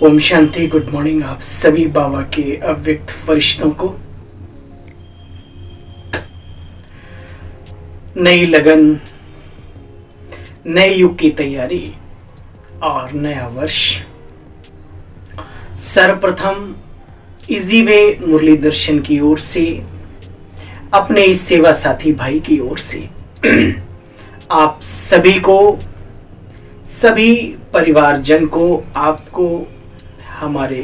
Om Shanti. Good morning आप सभी बाबा के अव्यक्त फरिश्तों को। नई लगन, नए युग की तैयारी और नया वर्ष। सर्वप्रथम इजी वे मुरली दर्शन की ओर से, अपने इस सेवा साथी भाई की ओर से आप सभी को, सभी परिवारजन को, आपको हमारे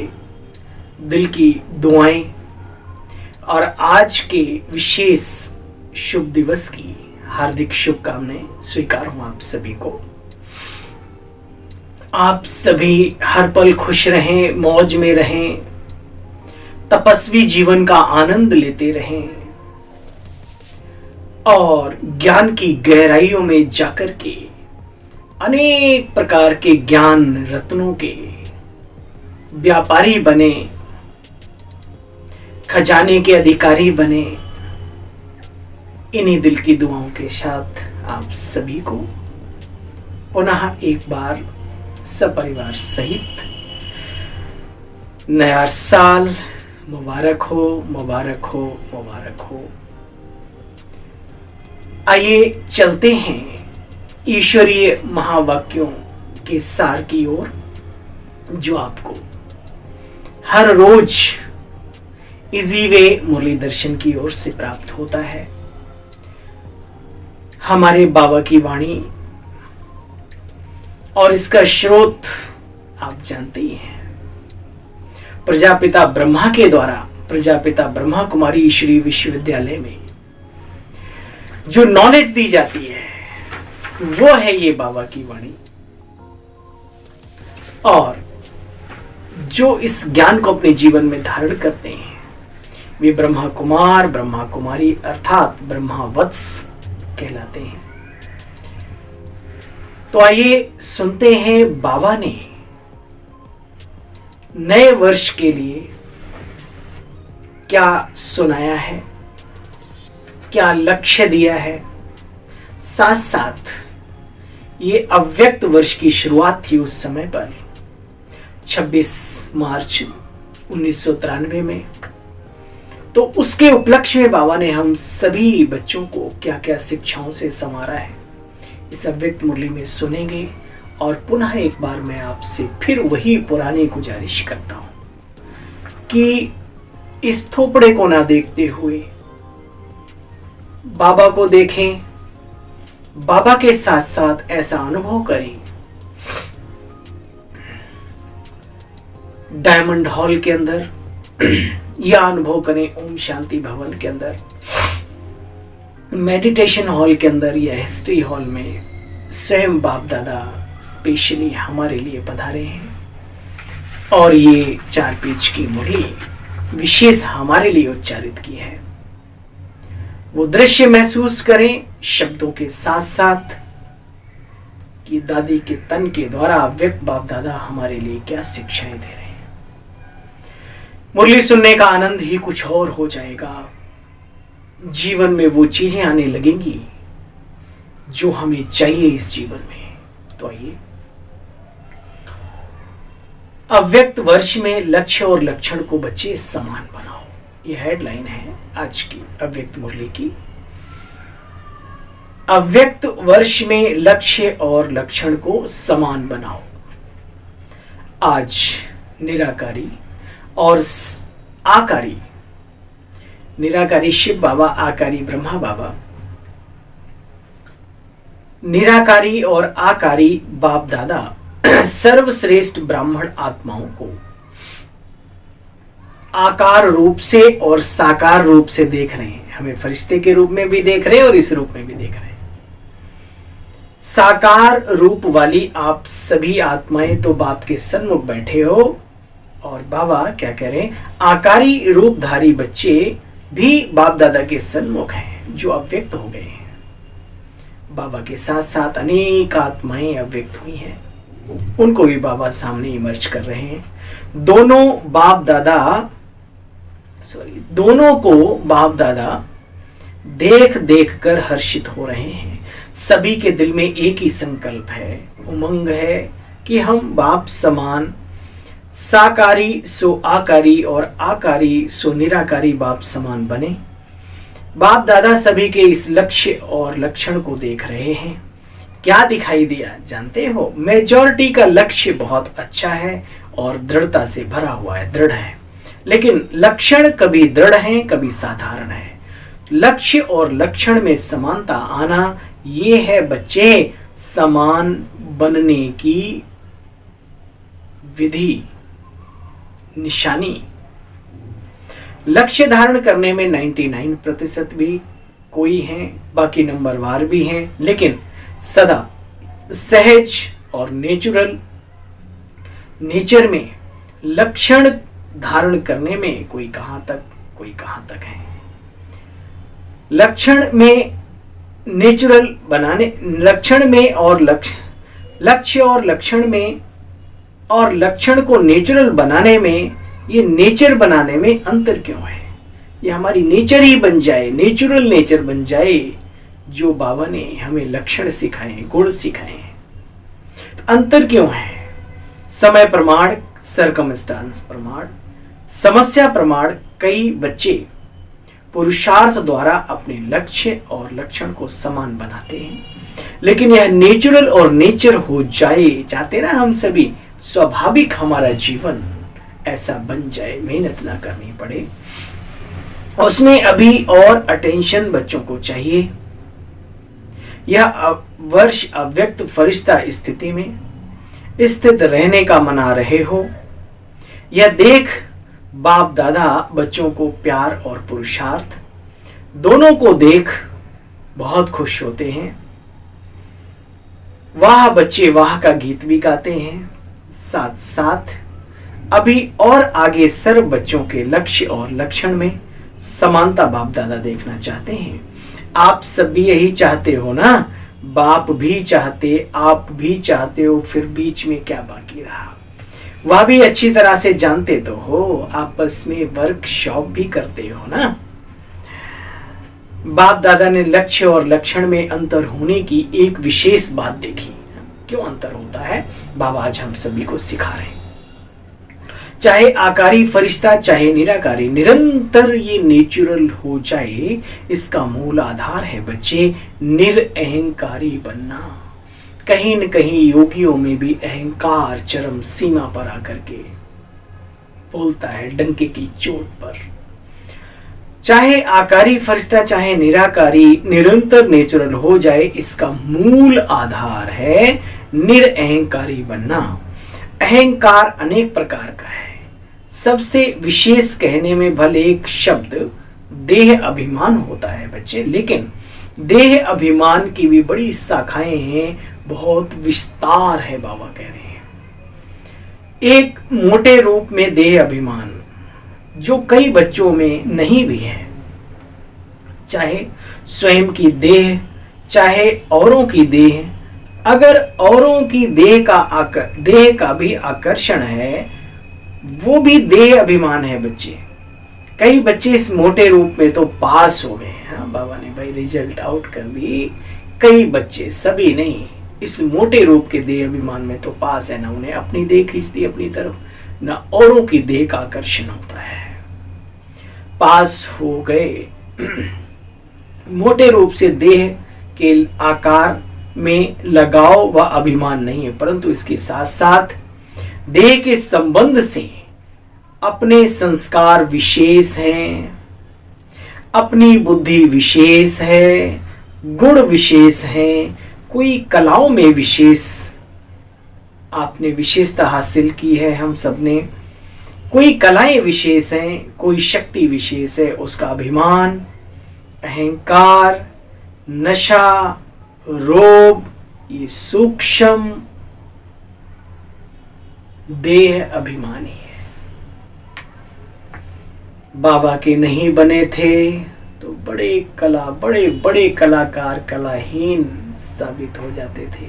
दिल की दुआएं और आज के विशेष शुभ दिवस की हार्दिक शुभकामनाएं स्वीकार हूं आप सभी को। आप सभी हर पल खुश रहें, मौज में रहें, तपस्वी जीवन का आनंद लेते रहें और ज्ञान की गहराइयों में जाकर के अनेक प्रकार के ज्ञान रत्नों के व्यापारी बने, खजाने के अधिकारी बने। इन्हीं दिल की दुआओं के साथ आप सभी को पुनः एक बार सपरिवार सहित नया साल मुबारक हो, मुबारक हो, मुबारक हो। आइए चलते हैं ईश्वरीय महावाक्यों के सार की ओर, जो आपको हर रोज इजी वे मुरली दर्शन की ओर से प्राप्त होता है। हमारे बाबा की वाणी और इसका स्रोत आप जानते ही हैं। प्रजापिता ब्रह्मा के द्वारा प्रजापिता ब्रह्मा कुमारी ईश्वरीय विश्वविद्यालय में जो नॉलेज दी जाती है वो है ये बाबा की वाणी। और जो इस ज्ञान को अपने जीवन में धारण करते हैं वे ब्रह्मा कुमार, ब्रह्मा कुमारी अर्थात ब्रह्मा वत्स कहलाते हैं। तो आइए सुनते हैं बाबा ने नए वर्ष के लिए क्या सुनाया है, क्या लक्ष्य दिया है। साथ साथ ये अव्यक्त वर्ष की शुरुआत थी उस समय पर 26 मार्च 1993 में। तो उसके उपलक्ष्य में बाबा ने हम सभी बच्चों को क्या क्या शिक्षाओं से संवारा है इस अव्यक्त मुरली में सुनेंगे। और पुनः एक बार मैं आपसे फिर वही पुरानी गुजारिश करता हूं कि इस थोपड़े को ना देखते हुए बाबा को देखें, बाबा के साथ साथ ऐसा अनुभव करें डायमंड हॉल के अंदर या अनुभव करें ओम शांति भवन के अंदर, मेडिटेशन हॉल के अंदर या हिस्ट्री हॉल में स्वयं बाप दादा स्पेशली हमारे लिए पधारे हैं और ये 4 पेज की मुरली विशेष हमारे लिए उच्चारित की है। वो दृश्य महसूस करें शब्दों के साथ साथ कि दादी के तन के द्वारा अव्यक्त बाप दादा हमारे लिए क्या शिक्षाएं दे रहे हैं। मुरली सुनने का आनंद ही कुछ और हो जाएगा। जीवन में वो चीजें आने लगेंगी जो हमें चाहिए इस जीवन में। तो आइए, अव्यक्त वर्ष में लक्ष्य और लक्षण को बच्चे समान बनाओ, ये हेडलाइन है आज की अव्यक्त मुरली की। अव्यक्त वर्ष में लक्ष्य और लक्षण को समान बनाओ। आज निराकारी और आकारी, निराकारी शिव बाबा, आकारी ब्रह्मा बाबा, निराकारी और आकारी बाप दादा सर्वश्रेष्ठ ब्राह्मण आत्माओं को आकार रूप से और साकार रूप से देख रहे हैं। हमें फरिश्ते के रूप में भी देख रहे हैं और इस रूप में भी देख रहे हैं। साकार रूप वाली आप सभी आत्माएं तो बाप के सन्मुख बैठे हो और बाबा क्या कह रहे हैं, आकारी रूपधारी बच्चे भी बाप दादा के सन्मुख हैं जो अव्यक्त हो गए हैं। बाबा के साथ साथ अनेक आत्माएं अव्यक्त हुई हैं, उनको भी बाबा सामने इमर्ज कर रहे हैं। दोनों को बाप दादा देख देख कर हर्षित हो रहे हैं। सभी के दिल में एक ही संकल्प है, उमंग है कि हम बाप समान साकारी सो आकारी और आकारी सो निराकारी बाप समान बने। बाप दादा सभी के इस लक्ष्य और लक्षण को देख रहे हैं। क्या दिखाई दिया जानते हो? मेजॉरिटी का लक्ष्य बहुत अच्छा है और दृढ़ता से भरा हुआ है, दृढ़ है, लेकिन लक्षण कभी दृढ़ है कभी साधारण है। लक्ष्य और लक्षण में समानता आना, ये है बच्चे समान बनने की विधि, निशानी। लक्ष्य धारण करने में 99% भी कोई हैं, बाकी नंबरवार भी हैं, लेकिन सदा सहज और नेचुरल नेचर में लक्षण धारण करने में कोई कहां तक है। लक्षण में नेचुरल बनाने, लक्षण में और लक्ष्य और लक्षण में और लक्षण को नेचुरल बनाने में, ये नेचर बनाने में अंतर क्यों है? ये हमारी नेचर ही बन जाए, नेचुरल नेचर बन जाए, जो बाबा ने हमें लक्षण सिखाए हैं, गुण सिखाए हैं। तो अंतर क्यों है? समय प्रमाण, सरकमस्टांस प्रमाण, समस्या प्रमाण। कई बच्चे पुरुषार्थ द्वारा अपने लक्ष्य और लक्षण को समान बनाते हैं, लेकिन यह नेचुरल और नेचर हो जाए, चाहते ना हम सभी, स्वाभाविक हमारा जीवन ऐसा बन जाए, मेहनत ना करनी पड़े। उसमें अभी और अटेंशन बच्चों को चाहिए। यह वर्ष अव्यक्त फरिश्ता स्थिति में स्थित रहने का मना रहे हो। यह देख बाप दादा बच्चों को प्यार और पुरुषार्थ दोनों को देख बहुत खुश होते हैं। वाह बच्चे वाह का गीत भी गाते हैं। साथ साथ अभी और आगे सर्व बच्चों के लक्ष्य और लक्षण में समानता बाप दादा देखना चाहते हैं। आप सब भी यही चाहते हो ना? बाप भी चाहते, आप भी चाहते हो, फिर बीच में क्या बाकी रहा? वह भी अच्छी तरह से जानते तो हो, आपस में वर्कशॉप भी करते हो ना। बाप दादा ने लक्ष्य और लक्षण में अंतर होने की एक विशेष बात देखी। क्यों अंतर होता है बाबा आज हम सभी को सिखा रहे हैं। चाहे आकारी फरिश्ता चाहे निराकारी, निरंतर ये नेचुरल हो जाए, इसका मूल आधार है बच्चे निरअहंकारी बनना। कहीं न कहीं योगियों में भी अहंकार चरम सीमा पर आकर के बोलता है, डंके की चोट पर। चाहे आकारी फरिश्ता चाहे निराकारी, निरंतर नेचुरल हो जाए, इसका मूल आधार है निरअहंकारी बनना। अहंकार अनेक प्रकार का है। सबसे विशेष कहने में भले एक शब्द देह अभिमान होता है बच्चे, लेकिन देह अभिमान की भी बड़ी शाखाएं हैं, बहुत विस्तार है। बाबा कह रहे हैं एक मोटे रूप में देह अभिमान जो कई बच्चों में नहीं भी है, चाहे स्वयं की देह चाहे औरों की देह। अगर औरों की देह का भी आकर्षण है, वो भी देह अभिमान है बच्चे। कई बच्चे इस मोटे रूप में तो पास हो गए हैं, बाबा ने भाई रिजल्ट आउट कर दी। कई बच्चे, सभी नहीं, इस मोटे रूप के देह अभिमान में तो पास है, ना उन्हें अपनी देह खींचती अपनी तरफ, ना औरों की देह का आकर्षण होता है। पास हो गए। मोटे रूप से देह के आकार में लगाव व अभिमान नहीं है, परंतु इसके साथ साथ देह के संबंध से अपने संस्कार विशेष हैं, अपनी बुद्धि विशेष है, गुण विशेष हैं, कोई कलाओं में विशेष आपने विशेषता हासिल की है, हम सब ने कोई कलाएं विशेष हैं, कोई शक्ति विशेष है, उसका अभिमान, अहंकार, नशा, रोग, ये सूक्ष्म देह अभिमानी है। बाबा के नहीं बने थे तो बड़े बड़े कलाकार कलाहीन साबित हो जाते थे।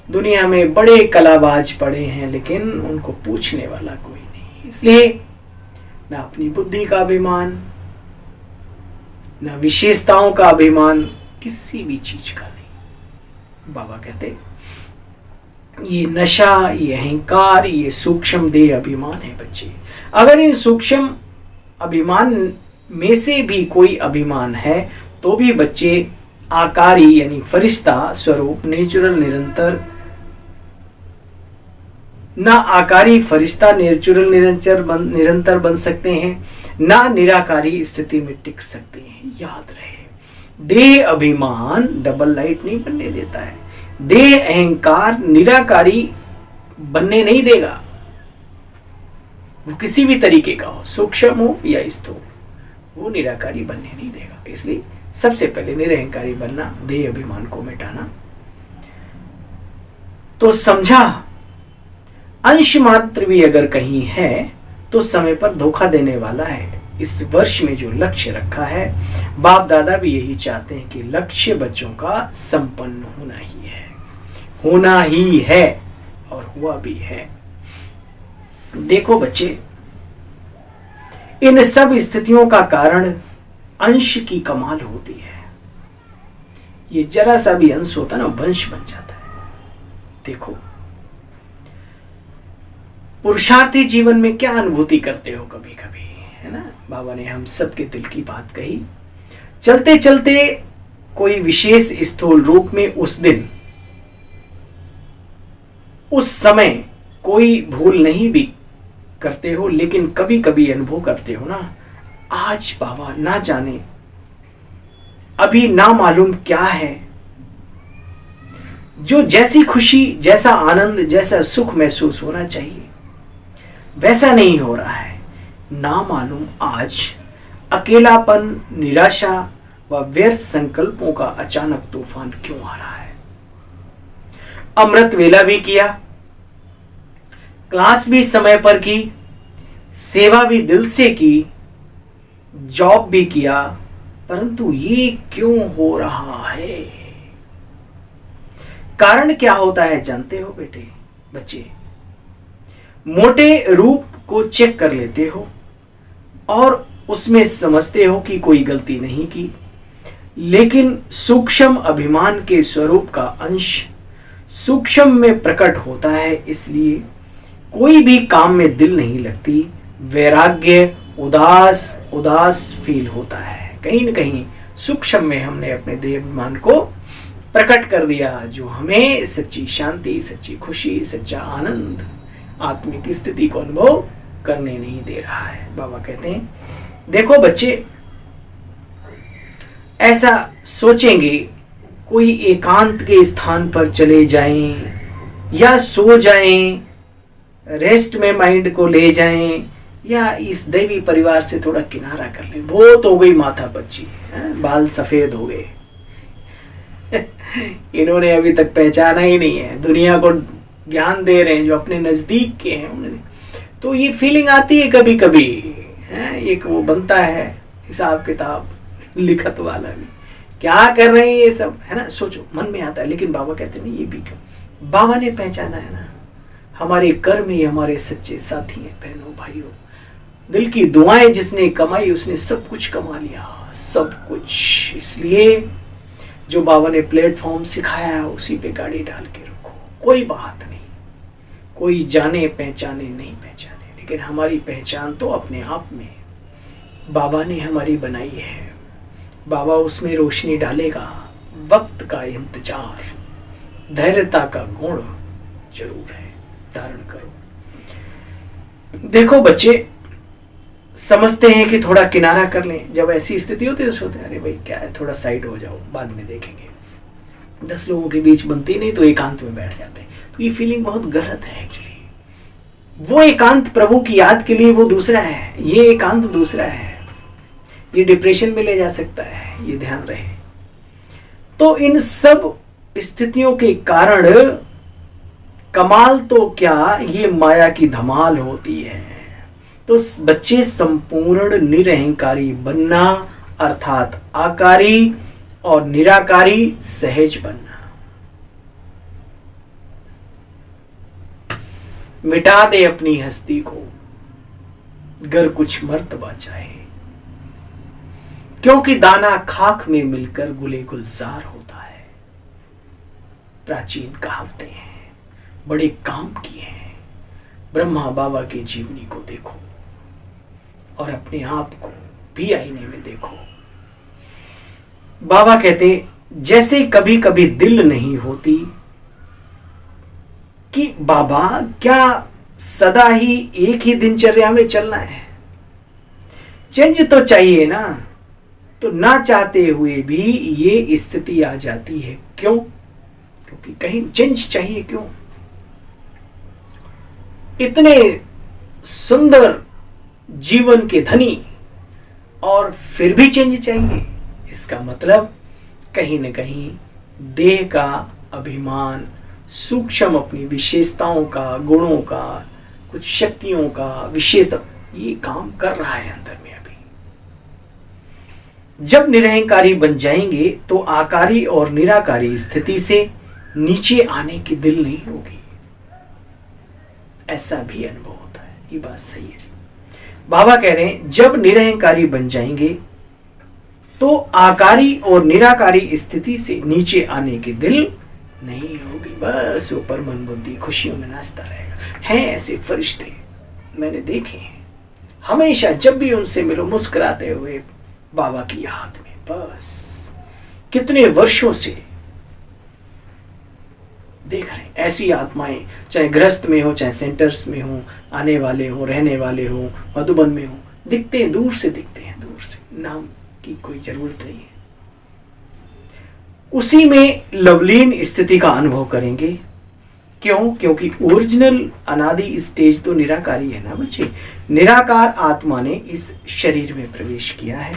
दुनिया में बड़े कलाबाज पड़े हैं, लेकिन उनको पूछने वाला कोई नहीं। इसलिए ना अपनी बुद्धि का अभिमान, ना विशेषताओं का अभिमान, किसी भी चीज का नहीं। बाबा कहते ये नशा, ये अहंकार, ये सूक्ष्म देह अभिमान है बच्चे। अगर इन सूक्ष्म अभिमान में से भी कोई अभिमान है तो भी बच्चे आकारी यानी फरिश्ता स्वरूप नेचुरल निरंतर, ना आकारी फरिश्ता नेचुरल निरंतर बन सकते हैं, ना निराकारी स्थिति में टिक सकते हैं। याद रहे, देह अभिमान डबल लाइट नहीं बनने देता है। देह अहंकार निराकारी बनने नहीं देगा, वो किसी भी तरीके का हो, सूक्ष्म हो या स्थूल, वो निराकारी बनने नहीं देगा। इसलिए सबसे पहले निरहंकारी बनना, देह अभिमान को मिटाना। तो समझा, अंश मात्र भी अगर कहीं है तो समय पर धोखा देने वाला है। इस वर्ष में जो लक्ष्य रखा है, बाप दादा भी यही चाहते हैं कि लक्ष्य बच्चों का संपन्न होना ही है, होना ही है और हुआ भी है। देखो बच्चे, इन सब स्थितियों का कारण अंश की कमाल होती है। ये जरा सा भी अंश होता ना, वंश बन जाता है। देखो, पुरुषार्थी जीवन में क्या अनुभूति करते हो कभी कभी, है ना। बाबा ने हम सबके दिल की बात कही। चलते चलते कोई विशेष स्थूल रूप में उस दिन, उस समय कोई भूल नहीं भी करते हो, लेकिन कभी कभी अनुभव करते हो ना, आज बाबा ना जाने अभी ना मालूम क्या है, जो जैसी खुशी, जैसा आनंद, जैसा सुख महसूस होना चाहिए वैसा नहीं हो रहा है। ना मालूम आज अकेलापन, निराशा व व्यर्थ संकल्पों का अचानक तूफान क्यों आ रहा है। अमृत वेला भी किया, क्लास भी समय पर की, सेवा भी दिल से की, जॉब भी किया, परंतु ये क्यों हो रहा है। कारण क्या होता है जानते हो बेटे, बच्चे, मोटे रूप को चेक कर लेते हो और उसमें समझते हो कि कोई गलती नहीं की, लेकिन सूक्ष्म अभिमान के स्वरूप का अंश सूक्ष्म में प्रकट होता है, इसलिए कोई भी काम में दिल नहीं लगती, वैराग्य, उदास फील होता है। कहीं न कहीं सूक्ष्म में हमने अपने देह अभिमान को प्रकट कर दिया, जो हमें सच्ची शांति, सच्ची खुशी, सच्चा आनंद, आत्मिक स्थिति को अनुभव करने नहीं दे रहा है। बाबा कहते हैं, देखो बच्चे, ऐसा सोचेंगे कोई एकांत के स्थान पर चले जाएं या सो जाएं, रेस्ट में माइंड को ले जाएं, या इस दैवी परिवार से थोड़ा किनारा कर लें। बहुत हो गई माथा पच्ची, बाल सफेद हो गए इन्होंने अभी तक पहचाना ही नहीं है, दुनिया को ज्ञान दे रहे हैं जो अपने नजदीक के हैं उन्होंने। तो ये फीलिंग आती है कभी कभी, एक वो बनता है हिसाब किताब लिखत वाला भी, क्या कर रहे हैं ये सब, है ना, सोचो मन में आता है। लेकिन बाबा कहते नहीं, ये भी क्यों, बाबा ने पहचाना है ना, हमारे कर्म ही हमारे सच्चे साथी हैं। बहनों भाइयों, दिल की दुआएं जिसने कमाई उसने सब कुछ कमा लिया, सब कुछ। इसलिए जो बाबा ने प्लेटफॉर्म सिखाया है उसी पे गाड़ी डाल के रखो, कोई बात नहीं, कोई जाने पहचाने नहीं पहचाने, लेकिन हमारी पहचान तो अपने आप में बाबा ने हमारी बनाई है। बाबा उसमें रोशनी डालेगा। वक्त का इंतजार, धैर्यता का गुण जरूर है, धारण करो। देखो बच्चे, समझते हैं कि थोड़ा किनारा कर लें, जब ऐसी स्थिति होती है तो सोचते हैं अरे भाई क्या है, थोड़ा साइड हो जाओ, बाद में देखेंगे। 10 लोगों के बीच बनती नहीं तो एकांत में बैठ जाते हैं। तो ये फीलिंग बहुत गलत है एक्चुअली। वो एकांत प्रभु की याद के लिए वो दूसरा है, ये एकांत दूसरा है, ये डिप्रेशन में ले जा सकता है, ये ध्यान रहे। तो इन सब स्थितियों के कारण कमाल तो क्या, ये माया की धमाल होती है। तो बच्चे, संपूर्ण निरहंकारी बनना अर्थात आकारी और निराकारी सहज बनना। मिटा दे अपनी हस्ती को, गर कुछ मर्तबा चाहे, क्योंकि दाना खाक में मिलकर गुले गुलजार होता है। प्राचीन कहावतें हैं। बड़े काम किए हैं। ब्रह्मा बाबा के जीवनी को देखो और अपने आप को भी आईने में देखो। बाबा कहते जैसे कभी कभी दिल नहीं होती कि बाबा क्या सदा ही एक ही दिनचर्या में चलना है, चेंज तो चाहिए ना। तो ना चाहते हुए भी ये स्थिति आ जाती है। क्यों? क्योंकि कहीं चेंज चाहिए। क्यों? इतने सुंदर जीवन के धनी और फिर भी चेंज चाहिए। इसका मतलब कहीं न कहीं देह का अभिमान, सूक्ष्म अपनी विशेषताओं का, गुणों का, कुछ शक्तियों का विशेषता, ये काम कर रहा है अंदर में। अभी जब निरहंकारी बन जाएंगे तो आकारी और निराकारी स्थिति से नीचे आने की दिल नहीं होगी। ऐसा भी अनुभव होता है। ये बात सही है। बाबा कह रहे हैं जब निरहंकारी बन जाएंगे तो आकारी और निराकारी स्थिति से नीचे आने की दिल नहीं होगी। बस ऊपर मन बुद्धि खुशियों में नाचता रहेगा। हैं ऐसे फरिश्ते मैंने देखे हैं, हमेशा जब भी उनसे मिलो मुस्कुराते हुए बाबा की याद में। बस कितने वर्षों से देख रहे हैं ऐसी आत्माएं, चाहे गृहस्थ में हो, चाहे सेंटर्स में हो, आने वाले हो, रहने वाले हो, मधुबन में हो, दिखते हैं, दूर से दिखते हैं, दूर से, नाम की कोई जरूरत नहीं है। उसी में लवलीन स्थिति का अनुभव करेंगे। क्यों? क्योंकि ओरिजिनल अनादि स्टेज तो निराकारी है ना बच्चे। निराकार आत्मा ने इस शरीर में प्रवेश किया है।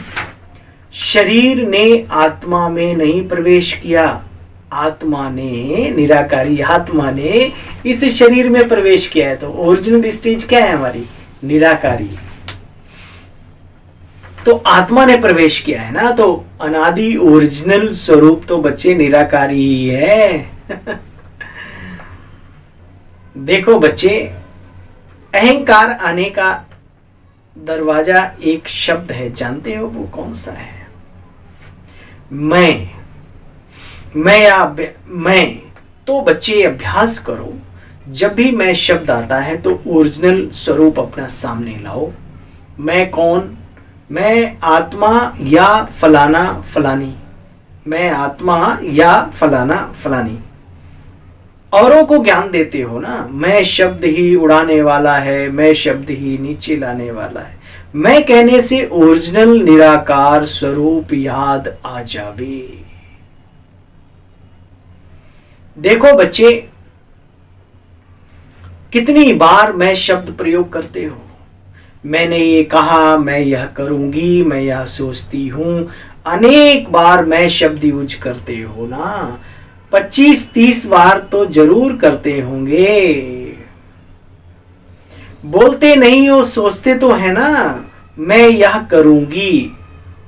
शरीर ने आत्मा में नहीं प्रवेश किया, आत्मा ने, निराकारी आत्मा ने इस शरीर में प्रवेश किया है। तो ओरिजिनल स्टेज क्या है हमारी? निराकारी। तो आत्मा ने प्रवेश किया है ना, तो अनादि ओरिजिनल स्वरूप तो बच्चे निराकारी ही है। देखो बच्चे, अहंकार आने का दरवाजा एक शब्द है, जानते हो वो कौन सा है? मैं। तो बच्चे अभ्यास करो, जब भी मैं शब्द आता है तो ओरिजिनल स्वरूप अपना सामने लाओ। मैं कौन? मैं आत्मा या फलाना फलानी। मैं आत्मा या फलाना फलानी। औरों को ज्ञान देते हो ना, मैं शब्द ही उड़ाने वाला है, मैं शब्द ही नीचे लाने वाला है। मैं कहने से ओरिजिनल निराकार स्वरूप याद आ जावे। देखो बच्चे, कितनी बार मैं शब्द प्रयोग करते हो। मैंने ये कहा, मैं यह करूंगी, मैं यह सोचती हूं। अनेक बार मैं शब्द यूज करते हो ना, 25-30 बार तो जरूर करते होंगे। बोलते नहीं हो, सोचते तो है ना, मैं यह करूंगी,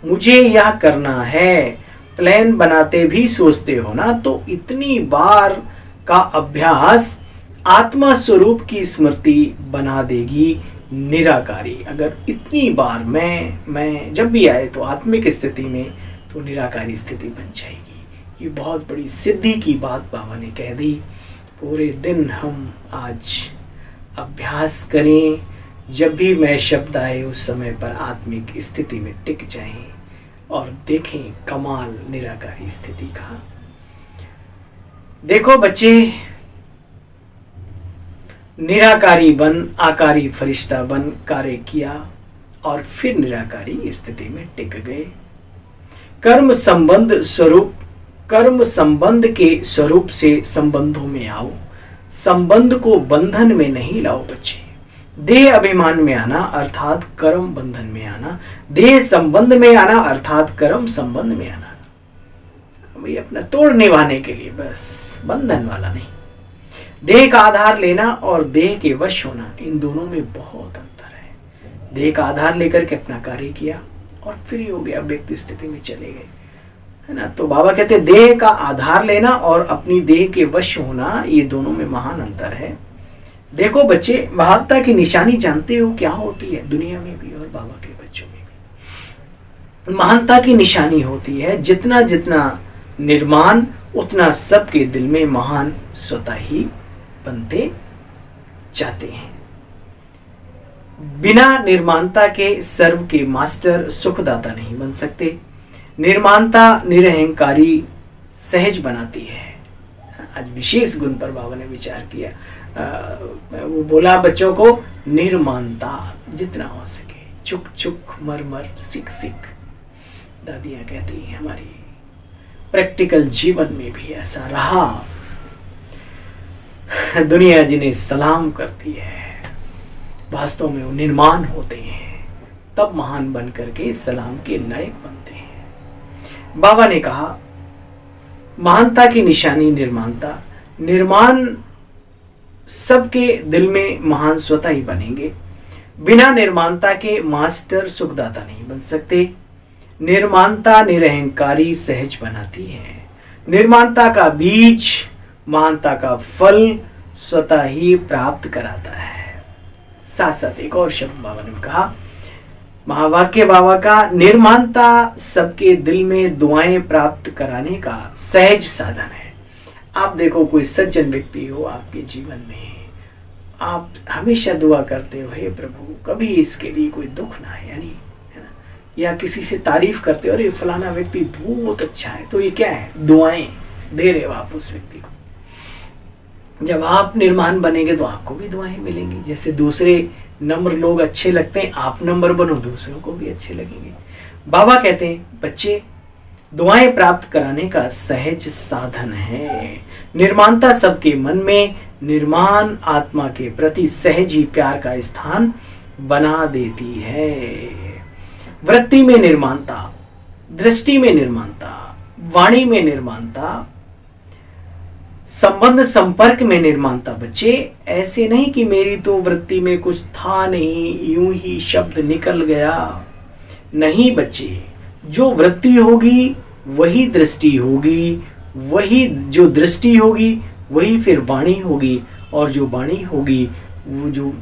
मुझे यह करना है। प्लान बनाते भी सोचते हो ना। तो इतनी बार का अभ्यास आत्मा स्वरूप की स्मृति बना देगी निराकारी। अगर इतनी बार मैं जब भी आए तो आत्मिक स्थिति में, तो निराकारी स्थिति बन जाएगी। ये बहुत बड़ी सिद्धि की बात बाबा ने कह दी। पूरे दिन हम आज अभ्यास करें, जब भी मैं शब्द आए उस समय पर आत्मिक स्थिति में टिक जाएं और देखें कमाल निराकारी स्थिति का। देखो बच्चे, निराकारी बन आकारी फरिश्ता बन कार्य किया और फिर निराकारी स्थिति में टिक गए। कर्म संबंध के स्वरूप से संबंधों में आओ। संबंध को बंधन में नहीं लाओ बच्चे। देह अभिमान में आना अर्थात कर्म बंधन में आना, देह संबंध में आना अर्थात कर्म संबंध में आना। भाई अपना तोड़ निभाने के लिए, बस बंधन वाला नहीं। देह का आधार लेना और देह के वश होना, इन दोनों में बहुत अंतर है। देह का आधार लेकर के अपना कार्य किया और फ्री हो गया, व्यक्ति स्थिति में चले गए, है ना। तो बाबा कहते हैं देह का आधार लेना और अपनी देह के वश होना, ये दोनों में महान अंतर है। देखो बच्चे, महानता की निशानी जानते हो क्या होती है? दुनिया में भी और बाबा के बच्चों में भी महानता की निशानी होती है जितना जितना निर्माण, उतना सबके दिल में महान स्वतः ही बनते जाते हैं। बिना निर्माणता के सर्व के मास्टर सुखदाता नहीं बन सकते। निर्माणता निरहंकारी सहज बनाती है। आज विशेष गुण पर बाबा ने विचार किया। वो बोला बच्चों को निर्माणता जितना हो सके, चुक चुक मर मर सिक सिक। दादियां कहती हैं हमारी प्रैक्टिकल जीवन में भी ऐसा रहा। दुनिया जिन्हें सलाम करती है वास्तव में वो निर्माण होते हैं, तब महान बन करके सलाम के लायक बनते हैं। बाबा ने कहा महानता की निशानी निर्माणता। निर्माण सबके दिल में महान स्वतः ही बनेंगे। बिना निर्माणता के मास्टर सुखदाता नहीं बन सकते। निर्माणता निरहंकारी सहज बनाती है। निर्माणता का बीज महानता का फल स्वतः ही प्राप्त कराता है। साथ साथ एक और शब्द बाबा ने कहा, महावाक्य बाबा का, निर्माणता सबके दिल में दुआएं प्राप्त कराने का सहज साधन है। आप देखो कोई सज्जन व्यक्ति हो आपके जीवन में, आप हमेशा दुआ करते हो, हे प्रभु कभी इसके लिए कोई दुख ना है, यानी है ना, या किसी से तारीफ करते हो, अरे फलाना व्यक्ति बहुत अच्छा है, तो ये क्या है, दुआएं दे रहे हो आप उस व्यक्ति को। जब आप निर्माण बनेंगे तो आपको भी दुआएं मिलेंगी। जैसे दूसरे नम्र लोग अच्छे लगते हैं, आप नम्र बनो, दूसरों को भी अच्छे लगेंगे। बाबा कहते हैं बच्चे, दुआएं प्राप्त कराने का सहज साधन है। निर्माणता सबके मन में निर्माण आत्मा के प्रति सहज ही प्यार का स्थान बना देती है। वृत्ति में निर्माणता, दृष्टि में निर्माणता, वाणी में निर्माणता, संबंध संपर्क में निर्माणता। बच्चे ऐसे नहीं कि मेरी तो वृत्ति में कुछ था नहीं, यूं ही शब्द निकल गया। नहीं बच्चे, जो वृत्ति होगी वही दृष्टि होगी, वही जो दृष्टि होगी वही फिर वाणी होगी, और जो वाणी होगी वो जो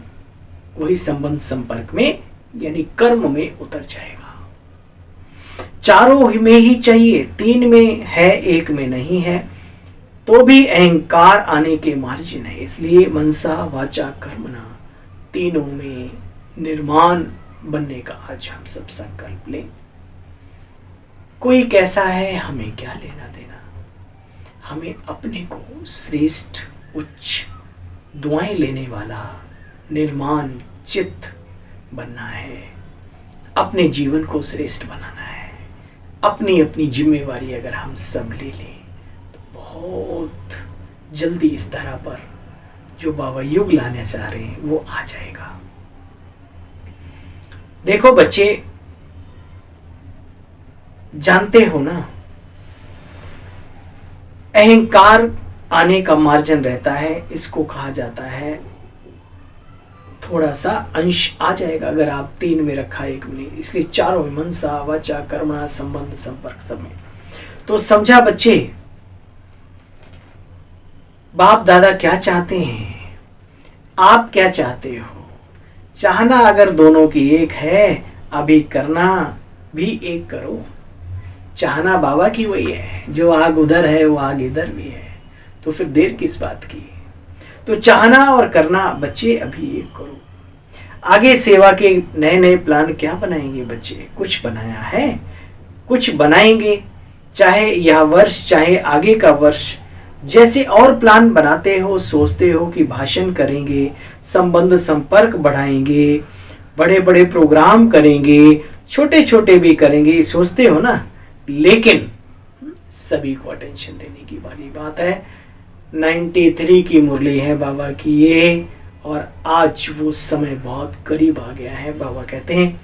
वही संबंध संपर्क में यानी कर्म में उतर जाएगा। चारों में ही चाहिए, तीन में है एक में नहीं है, तो भी अहंकार आने के मार्जिन है। इसलिए मनसा वाचा कर्मणा तीनों में निर्माण बनने का आज हम सब संकल्प लें। कोई कैसा है हमें क्या लेना देना, हमें अपने को श्रेष्ठ उच्च दुआएं लेने वाला निर्माण चित्त बनना है। अपने जीवन को श्रेष्ठ बनाना है। अपनी अपनी जिम्मेवारी अगर हम सब ले लें तो बहुत जल्दी इस तरह पर जो बाबा युग लाने चाह रहे हैं वो आ जाएगा। देखो बच्चे, जानते हो ना, अहंकार आने का मार्जिन रहता है, इसको कहा जाता है थोड़ा सा अंश आ जाएगा अगर आप तीन में रखा एक में नहीं। इसलिए चारों में मनसा वाचा कर्मणा संबंध संपर्क सब में। तो समझा बच्चे, बाप दादा क्या चाहते हैं, आप क्या चाहते हो। चाहना अगर दोनों की एक है, अभी करना भी एक करो। चाहना बाबा की वही है, जो आग उधर है वो आग इधर भी है, तो फिर देर किस बात की। तो चाहना और करना बच्चे अभी एक करो। आगे सेवा के नए नए प्लान क्या बनाएंगे बच्चे, कुछ बनाया है, कुछ बनाएंगे, चाहे यह वर्ष चाहे आगे का वर्ष। जैसे और प्लान बनाते हो, सोचते हो कि भाषण करेंगे, संबंध संपर्क बढ़ाएंगे, बड़े बड़े प्रोग्राम करेंगे, छोटे छोटे भी करेंगे, सोचते हो ना, लेकिन सभी को अटेंशन देने की वाली बात है। 93 की मुरली है बाबा की ये, और आज वो समय बहुत करीब आ गया है। बाबा कहते हैं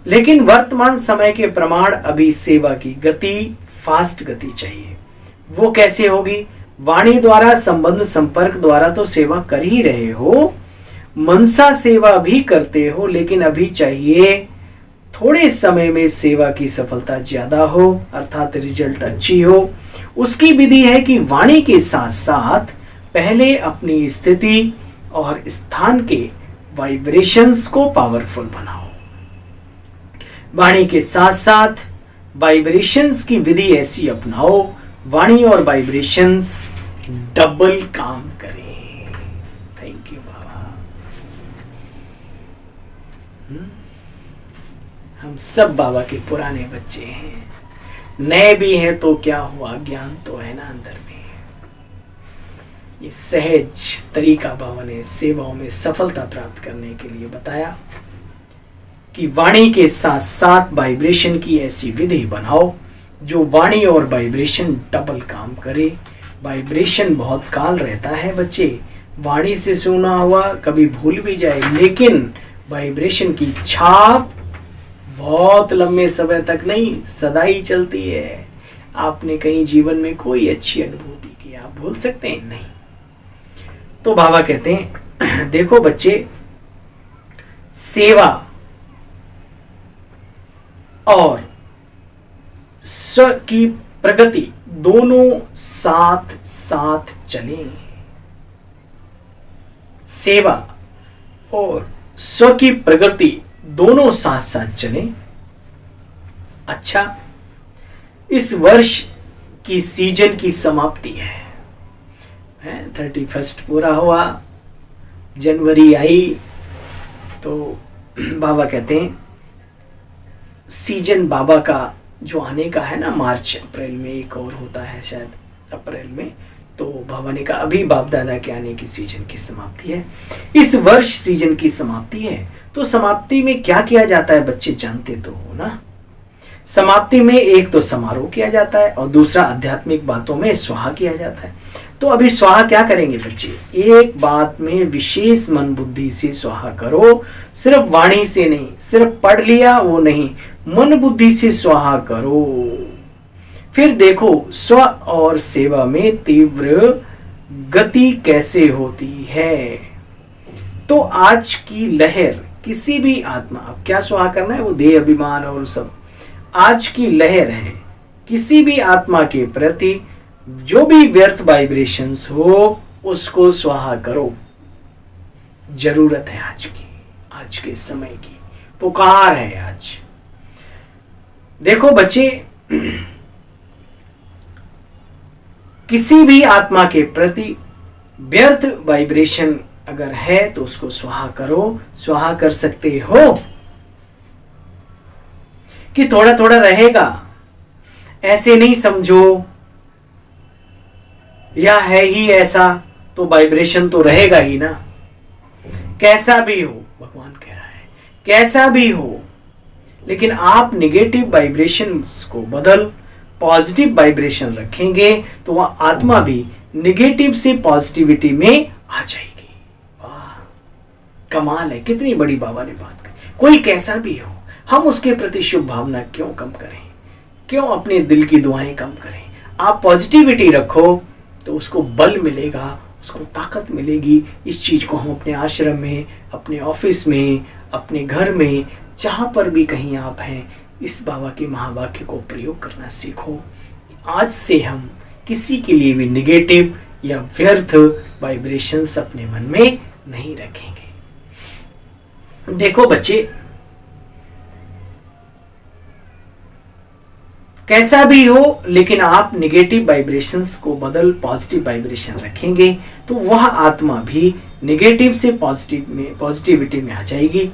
लेकिन वर्तमान समय के प्रमाण अभी सेवा की गति फास्ट गति चाहिए। वो कैसे होगी, वाणी द्वारा संबंध संपर्क द्वारा तो सेवा कर ही रहे हो, मनसा सेवा भी करते हो, लेकिन अभी चाहिए थोड़े समय में सेवा की सफलता ज्यादा हो, अर्थात रिजल्ट अच्छी हो। उसकी विधि है कि वाणी के साथ साथ पहले अपनी स्थिति और स्थान के वाइब्रेशंस को पावरफुल बनाओ। वाणी के साथ साथ वाइब्रेशंस की विधि ऐसी अपनाओ, वाणी और वाइब्रेशंस डबल काम करें। थैंक यू बाबा। हम सब बाबा के पुराने बच्चे हैं, नए भी हैं तो क्या हुआ, ज्ञान तो है ना अंदर में। ये सहज तरीका बाबा ने सेवाओं में सफलता प्राप्त करने के लिए बताया कि वाणी के साथ साथ वाइब्रेशन की ऐसी विधि बनाओ जो वाणी और वाइब्रेशन डबल काम करे। वाइब्रेशन बहुत काल रहता है बच्चे, वाणी से सुना हुआ कभी भूल भी जाए, लेकिन वाइब्रेशन की छाप बहुत लंबे समय तक नहीं, सदा ही चलती है। आपने कहीं जीवन में कोई अच्छी अनुभूति की, आप भूल सकते हैं? नहीं। तो बाबा कहते हैं देखो बच्चे, सेवा और स्व की प्रगति दोनों साथ साथ चलें। सेवा और स्व की प्रगति दोनों साथ साथ चलें। अच्छा, इस वर्ष की सीजन की समाप्ति है, 31 पूरा हुआ, जनवरी आई, तो बाबा कहते हैं सीजन बाबा का जो आने का है ना, मार्च अप्रैल में एक और होता है शायद अप्रैल में, तो बाबा ने कहा अभी बाप दादा के आने की सीजन की समाप्ति है। इस वर्ष सीजन की समाप्ति है, तो समाप्ति में क्या किया जाता है बच्चे, जानते तो हो ना। समाप्ति में एक तो समारोह किया जाता है और दूसरा आध्यात्मिक बातों में स्वाहा किया जाता है। तो अभी स्वाहा क्या करेंगे बच्चे, एक बात में विशेष मन बुद्धि से स्वाहा करो, सिर्फ वाणी से नहीं, सिर्फ पढ़ लिया वो नहीं, मन बुद्धि से स्वाहा करो। फिर देखो स्व और सेवा में तीव्र गति कैसे होती है। तो आज की लहर किसी भी आत्मा, अब क्या स्वाहा करना है, वो देह अभिमान और सब, आज की लहर है किसी भी आत्मा के प्रति जो भी व्यर्थ वाइब्रेशंस हो उसको स्वाहा करो। जरूरत है आज के समय की, पुकार है आज। देखो बच्चे, किसी भी आत्मा के प्रति व्यर्थ वाइब्रेशन अगर है तो उसको स्वाहा करो। स्वाहा कर सकते हो कि थोड़ा थोड़ा रहेगा, ऐसे नहीं समझो या है ही ऐसा, तो वाइब्रेशन तो रहेगा ही ना। कैसा भी हो, भगवान कह रहा है कैसा भी हो, लेकिन आप नेगेटिव वाइब्रेशंस को बदल पॉजिटिव वाइब्रेशन रखेंगे तो वह आत्मा भी नेगेटिव से पॉजिटिविटी में आ जाएगी। वाह, कमाल है, कितनी बड़ी बाबा ने बात की। कोई कैसा भी हो, हम उसके प्रति शुभ भावना क्यों कम करें, क्यों अपने दिल की दुआएं कम करें। आप पॉजिटिविटी रखो तो उसको बल मिलेगा, उसको ताकत मिलेगी। इस चीज को हम अपने आश्रम में, अपने ऑफिस में, अपने घर में, जहां पर भी कहीं आप हैं, इस बाबा के महावाक्य को प्रयोग करना सीखो। आज से हम किसी के लिए भी निगेटिव या व्यर्थ वाइब्रेशंस अपने मन में नहीं रखेंगे। देखो बच्चे, कैसा भी हो, लेकिन आप निगेटिव वाइब्रेशंस को बदल पॉजिटिव वाइब्रेशन रखेंगे तो वह आत्मा भी निगेटिव से पॉजिटिविटी में आ जाएगी,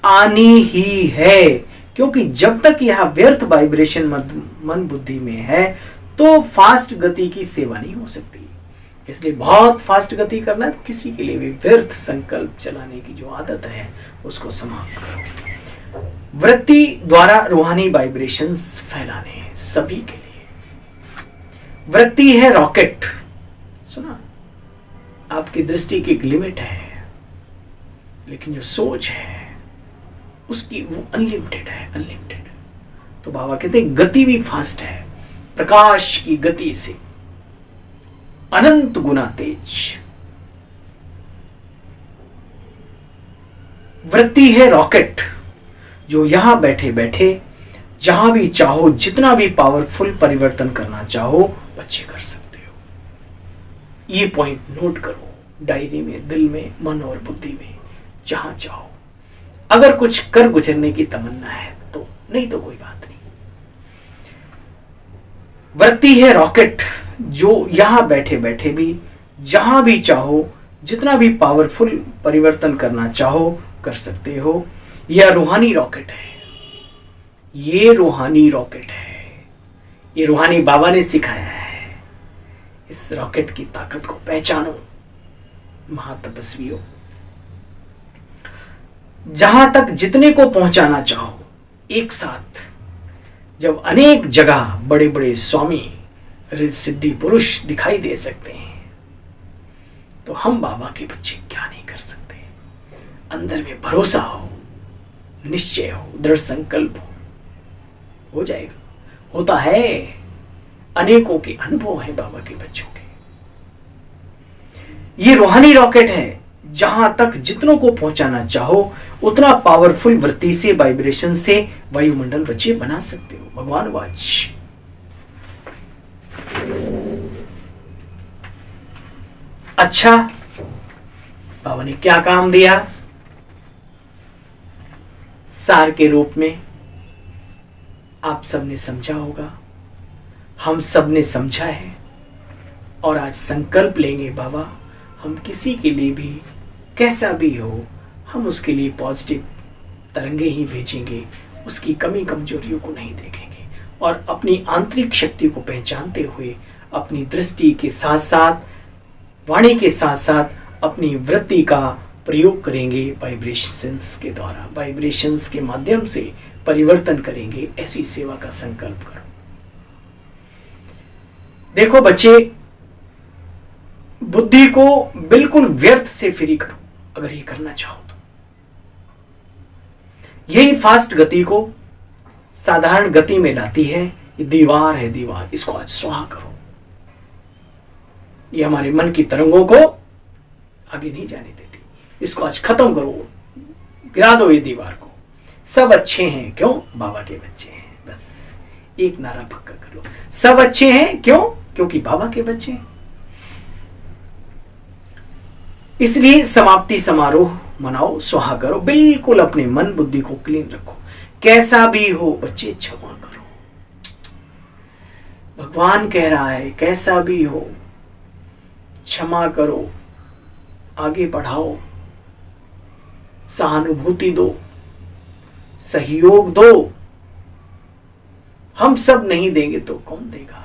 आनी ही है। क्योंकि जब तक यह व्यर्थ वाइब्रेशन मन बुद्धि में है तो फास्ट गति की सेवा नहीं हो सकती। इसलिए बहुत फास्ट गति करना है तो किसी के लिए भी व्यर्थ संकल्प चलाने की जो आदत है उसको समाप्त करो। वृत्ति द्वारा रूहानी वाइब्रेशंस फैलाने हैं सभी के लिए। वृत्ति है रॉकेट, सुना, आपकी दृष्टि की एक लिमिट है, लेकिन जो सोच है उसकी वो अनलिमिटेड है, अनलिमिटेड। तो बाबा कहते हैं गति भी फास्ट है, प्रकाश की गति से अनंत गुना तेज। वृत्ति है रॉकेट, जो यहां बैठे बैठे जहां भी चाहो, जितना भी पावरफुल परिवर्तन करना चाहो, बच्चे कर सकते हो। ये पॉइंट नोट करो डायरी में, दिल में, मन और बुद्धि में, जहां चाहो। अगर कुछ कर गुजरने की तमन्ना है तो, नहीं तो कोई बात नहीं। वृत्ति है रॉकेट, जो यहां बैठे बैठे भी जहां भी चाहो जितना भी पावरफुल परिवर्तन करना चाहो कर सकते हो। यह रूहानी रॉकेट है, ये रूहानी रॉकेट है, ये रूहानी बाबा ने सिखाया है। इस रॉकेट की ताकत को पहचानो महातपस्वियों। जहां तक जितने को पहुंचाना चाहो एक साथ, जब अनेक जगह बड़े बड़े स्वामी सिद्धि पुरुष दिखाई दे सकते हैं, तो हम बाबा के बच्चे क्या नहीं कर सकते। अंदर में भरोसा हो, निश्चय हो, दृढ़ संकल्प हो जाएगा। होता है, अनेकों के अनुभव हैं बाबा के बच्चों के। ये रूहानी रॉकेट है, जहां तक जितनों को पहुंचाना चाहो उतना पावरफुल वृत्ति से, वाइब्रेशन से वायुमंडल बच्चे बना सकते हो। भगवान वाच। अच्छा, बाबा ने क्या काम दिया? सार के रूप में आप सबने समझा होगा, हम सब ने समझा है। और आज संकल्प लेंगे बाबा, हम किसी के लिए भी कैसा भी हो, हम उसके लिए पॉजिटिव तरंगे ही भेजेंगे, उसकी कमी कमजोरियों को नहीं देखेंगे और अपनी आंतरिक शक्ति को पहचानते हुए अपनी दृष्टि के साथ साथ, वाणी के साथ साथ अपनी वृत्ति का प्रयोग करेंगे। वाइब्रेशंस के द्वारा, वाइब्रेशंस के माध्यम से परिवर्तन करेंगे। ऐसी सेवा का संकल्प करो। देखो बच्चे, बुद्धि को बिल्कुल व्यर्थ से फ्री करो अगर ये करना चाहो तो। यही फास्ट गति को साधारण गति में लाती है। ये दीवार है, दीवार, इसको आज स्वाहा करो। ये हमारे मन की तरंगों को आगे नहीं जाने देती। इसको आज खत्म करो, गिरा दो ये दीवार को। सब अच्छे हैं, क्यों? बाबा के बच्चे हैं। बस एक नारा पक्का कर लो, सब अच्छे हैं, क्यों? क्योंकि बाबा के बच्चे हैं। इसलिए समाप्ति समारोह मनाओ, स्वाहा करो। बिल्कुल अपने मन बुद्धि को क्लीन रखो। कैसा भी हो बच्चे, क्षमा करो। भगवान कह रहा है, कैसा भी हो क्षमा करो, आगे बढ़ाओ, सहानुभूति दो, सहयोग दो। हम सब नहीं देंगे तो कौन देगा?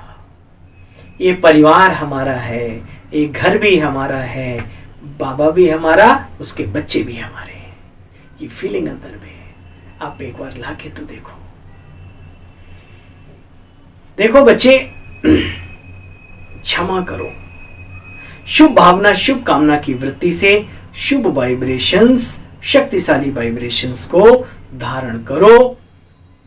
ये परिवार हमारा है, ये घर भी हमारा है, बाबा भी हमारा, उसके बच्चे भी हमारे हैं। ये फीलिंग अंदर में है। आप एक बार लाके तो देखो। देखो बच्चे, क्षमा करो। शुभ भावना, शुभ कामना की वृत्ति से शुभ वाइब्रेशंस, शक्तिशाली वाइब्रेशंस को धारण करो।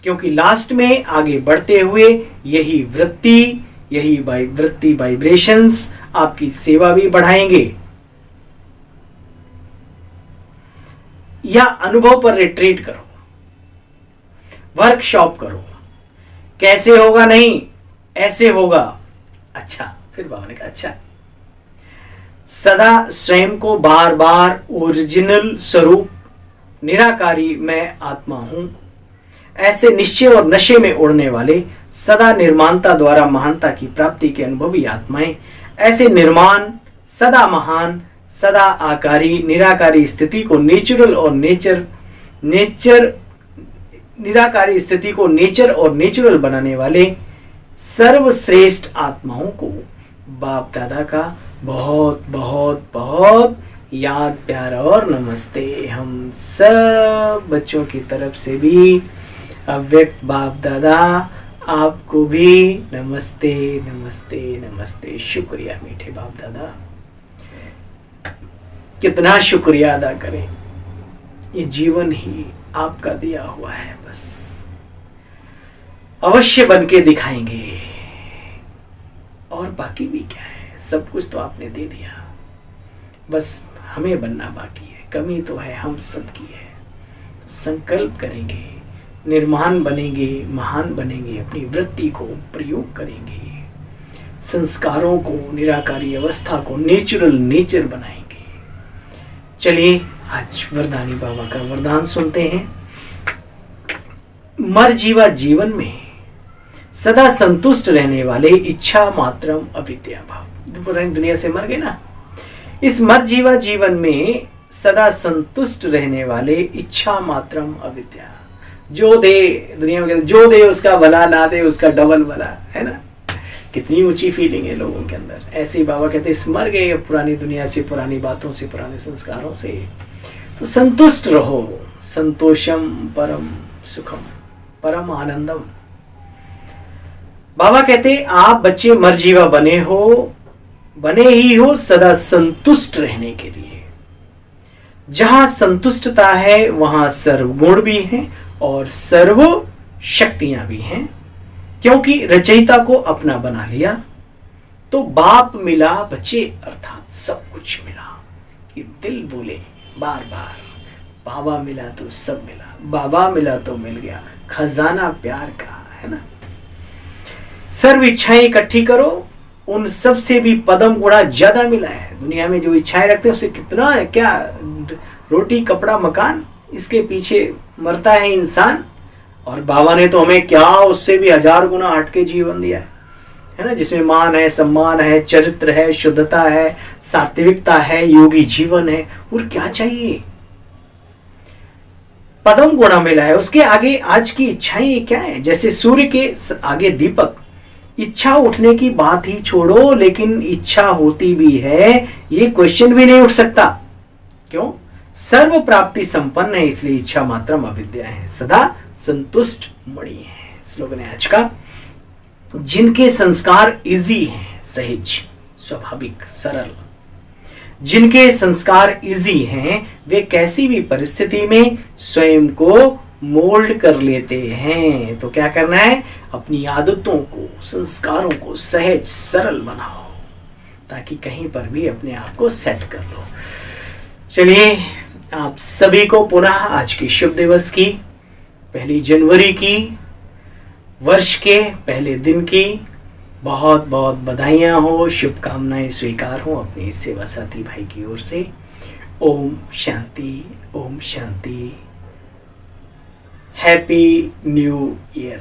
क्योंकि लास्ट में आगे बढ़ते हुए यही वृत्ति, यही वृत्ति वाइब्रेशंस आपकी सेवा भी बढ़ाएंगे। या अनुभव पर रिट्रीट करो, वर्कशॉप करो। कैसे होगा? नहीं, ऐसे होगा। अच्छा, फिर बाबा ने कहा अच्छा, सदा स्वयं को बार बार ओरिजिनल स्वरूप निराकारी मैं आत्मा हूं, ऐसे निश्चय और नशे में उड़ने वाले, सदा निर्माणता द्वारा महानता की प्राप्ति के अनुभवी आत्माएं, ऐसे निर्माण, सदा महान, सदा आकारी, निराकारी स्थिति को नेचुरल और निराकारी स्थिति को नेचर और नेचुरल बनाने वाले सर्वश्रेष्ठ आत्माओं को बाप दादा का बहुत बहुत बहुत याद, प्यार और नमस्ते। हम सब बच्चों की तरफ से भी अव्यक्त बाप दादा आपको भी नमस्ते नमस्ते नमस्ते। शुक्रिया मीठे बाप दादा। कितना शुक्रिया अदा करें, ये जीवन ही आपका दिया हुआ है। बस अवश्य बन के दिखाएंगे। और बाकी भी क्या है, सब कुछ तो आपने दे दिया, बस हमें बनना बाकी है। कमी तो है, हम सब की है। तो संकल्प करेंगे, निर्माण बनेंगे, महान बनेंगे, अपनी वृत्ति को प्रयोग करेंगे, संस्कारों को, निराकारी अवस्था को नेचुरल नेचर बनाएंगे। चलिए आज वरदानी बाबा का वरदान सुनते हैं। मर जीवा जीवन में सदा संतुष्ट रहने वाले, इच्छा मात्रम अविद्या भाव। दुनिया से मर गए ना, इस मर्जीवा जीवन में सदा संतुष्ट रहने वाले इच्छा मात्रम अविद्या। जो दे, दुनिया में कहते जो दे उसका भला, ना दे उसका डबल भला, है ना। कितनी ऊंची फीलिंग है लोगों के अंदर। ऐसे ही बाबा कहते स्मर गए पुरानी दुनिया से, पुरानी बातों से, पुराने संस्कारों से, तो संतुष्ट रहो। संतोषम परम सुखम परम आनंदम। बाबा कहते आप बच्चे मर्जीवा बने ही हो सदा संतुष्ट रहने के लिए। जहां संतुष्टता है वहां सर्वगुण भी हैं और सर्व शक्तियां भी हैं, क्योंकि रचयिता को अपना बना लिया तो बाप मिला बच्चे, अर्थात सब कुछ मिला। ये दिल बोले बार बार, बाबा मिला तो सब मिला, बाबा मिला तो मिल गया खजाना प्यार का, है ना। सर्व इच्छाएं इकट्ठी करो, उन सब से भी पदम गुणा ज्यादा मिला है। दुनिया में जो इच्छाएं रखते हैं उससे कितना है, क्या रोटी कपड़ा मकान, इसके पीछे मरता है इंसान। और बाबा ने तो हमें क्या उससे भी 1000 गुना हट के जीवन दिया है ना, जिसमें मान है, सम्मान है, चरित्र है, शुद्धता है, सात्विकता है, योगी जीवन है, और क्या चाहिए। पदम गुणा मिला है। उसके आगे आज की इच्छाएं क्या है, जैसे सूर्य के आगे दीपक। इच्छा उठने की बात ही छोड़ो, लेकिन इच्छा होती भी है ये क्वेश्चन भी नहीं उठ सकता। क्यों? सर्व प्राप्ति संपन्न है, इसलिए इच्छा मात्रम अविद्या है, सदा संतुष्ट मणि है। स्लोगन है आज का, जिनके संस्कार इजी हैं, सहज, स्वाभाविक, सरल, जिनके संस्कार इजी हैं, वे कैसी भी परिस्थिति में स्वयं को मोल्ड कर लेते हैं। तो क्या करना है, अपनी आदतों को, संस्कारों को सहज सरल बनाओ, ताकि कहीं पर भी अपने आप को सेट कर लो। चलिए, आप सभी को पुनः आज के शुभ दिवस की, 1 जनवरी की, वर्ष के पहले दिन की बहुत बहुत बधाइयाँ हो, शुभकामनाएं स्वीकार हो अपने सेवा साथी भाई की ओर से। ओम शांति, ओम शांति। Happy new year.